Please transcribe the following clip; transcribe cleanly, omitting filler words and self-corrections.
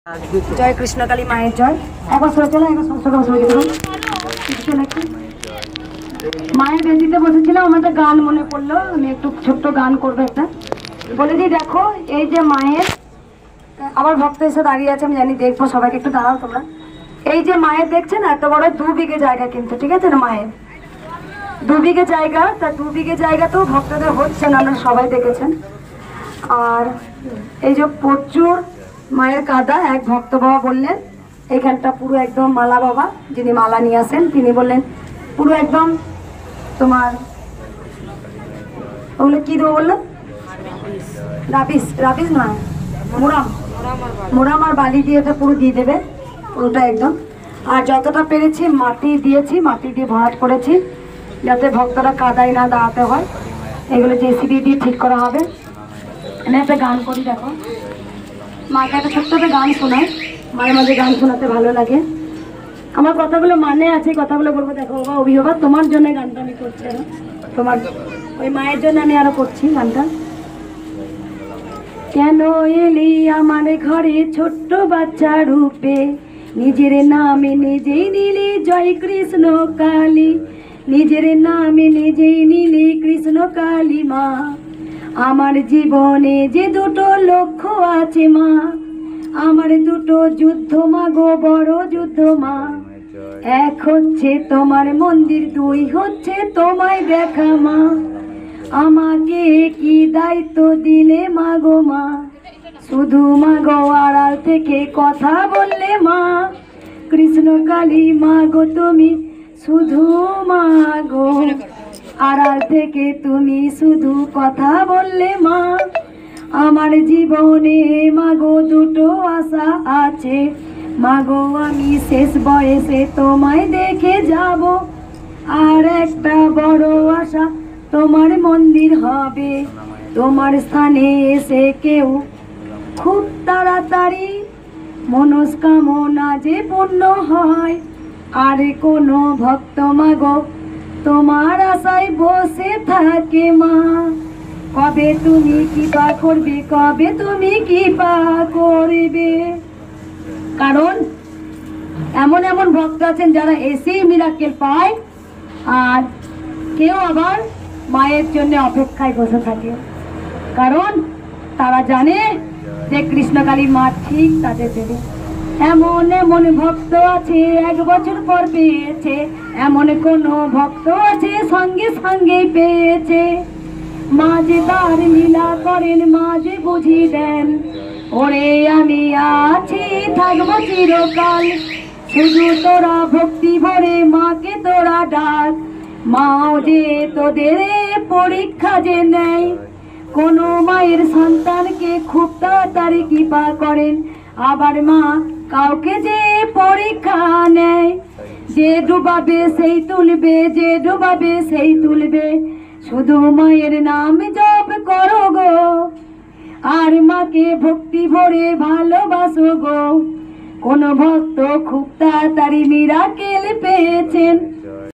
জয় কৃষ্ণকালী মায়ের জয়। একবার সরে চলো, একবার সরে চলো। মায়ের বেদিতে বসেছিলাম, আমার একটা গান মনে পড়লো, আমি একটু ছোট্ট গান করবো একটা। বলে দিই, দেখো এই যে মায়ের, আবার ভক্ত এসে দাঁড়িয়ে আছে, আমি জানি, দেখবো সবাইকে, একটু দাঁড়াও তোমরা। এই যে মায়ের দেখছেন এত বড় 2 বিঘে জায়গা, কিন্তু ঠিক আছে না, মায়ের 2 বিঘে জায়গা, তা 2 বিঘে জায়গা তো ভক্তদের হচ্ছেন, আপনারা সবাই দেখেছেন। আর এই যে প্রচুর মায়ের কাদা, এক ভক্ত বাবা বললেন এখানটা পুরো একদম মালা, বাবা যিনি মালা নিয়ে আসেন তিনি বললেন পুরো একদম তোমার ওগুলো কি দেবো বললো, রাবিস, রাবিস নয়, মোরাম আর বালি দিয়ে এটা পুরো দিয়ে দেবে পুরোটা একদম। আর যতটা পেরেছি মাটি দিয়েছি, মাটি দিয়ে ভরাট করেছি যাতে ভক্তরা কাদায় না দাঁড়াতে হয়। এগুলো জেসিবি দিয়ে ঠিক করা হবে। আমি একটা গান করি, দেখো মাকে একটা ছোট্ট একটা গান শোনায়, মাঝে মাঝে গান শোনাতে ভালো লাগে। আমার কথাগুলো মানে আছে, কথাগুলো বলবো। দেখো বাবা অভিভাবক, তোমার জন্য গানটা আমি করছি, আরো তোমার ওই মায়ের জন্য আমি আরো করছি গানটা। কেন এলি আমার ঘরে ছোট্ট বাচ্চা রূপে, নিজের নামে নিজেই নিলি জয় কৃষ্ণ কালী, নিজের নামে নিজেই নিলি কৃষ্ণ কালী মা। আমার জীবনে যে 2টো লক্ষ্য আছে মা, আমার 2টো যুদ্ধ মা গো, বড় যুদ্ধ মা। 1 হচ্ছে তোমার মন্দির, 2 হচ্ছে তোমায় দেখা মা। আমাকে কি দায়িত্ব দিলে মা গো মা, শুধু মা গো আড়াল থেকে কথা বললে মা। কৃষ্ণ কালী মা গো তুমি শুধু মা গো, আড়াল থেকে তুমি শুধু কথা বললে মা। আমার জীবনে মা গো 2টো আশা আছে মা গো, আমি শেষ বয়সে তোমায় দেখে যাব। আর একটা বড় আশা, তোমার মন্দির হবে, তোমার স্থানে এসে কেউ খুব তাড়াতাড়ি মনস্কামনা যে পূর্ণ হয়। আর কোনো ভক্ত মা গো তোমার আশায় বসে থাকে মা। কবে তুমি কৃপা করবে, কবে তুমি কৃপা করবে। কারণ এমন এমন ভক্ত আছেন যারা এসেই মিরাকেল পায়, আর কেউ আবার মায়ের জন্য অপেক্ষায় বসে থাকে, কারণ তারা জানে যে কৃষ্ণকালী মা ঠিক তাদের দেবে। এমন এমন ভক্ত আছে 1 বছর পর পেয়েছে, এমন কোন ভক্ত আছে সঙ্গে সঙ্গে পেয়েছে। মা যে তার লীলা করেন, মা যে বুঝি দেন, ওরে আমি আছি থাকবো চিরকাল। শুধু তোরা ভক্তি ভরে মাকে তোরা ডাক, মাও যে তোদের পরীক্ষা যে নেয়। কোন মায়ের সন্তানকে খুব তাড়াতাড়ি কৃপা করেন, আবার মা কাউকে যে পরীক্ষা নেয়। যে ডুবাবে সেই তুলবে, যে ডুবাবে সেই তুলবে, শুধু মায়ের নাম জপ করো গো, আর মাকে ভক্তি ভরে ভালোবাসো গো। কোন ভক্ত খুব তাড়াতাড়ি মিরাকেল পেয়েছেন,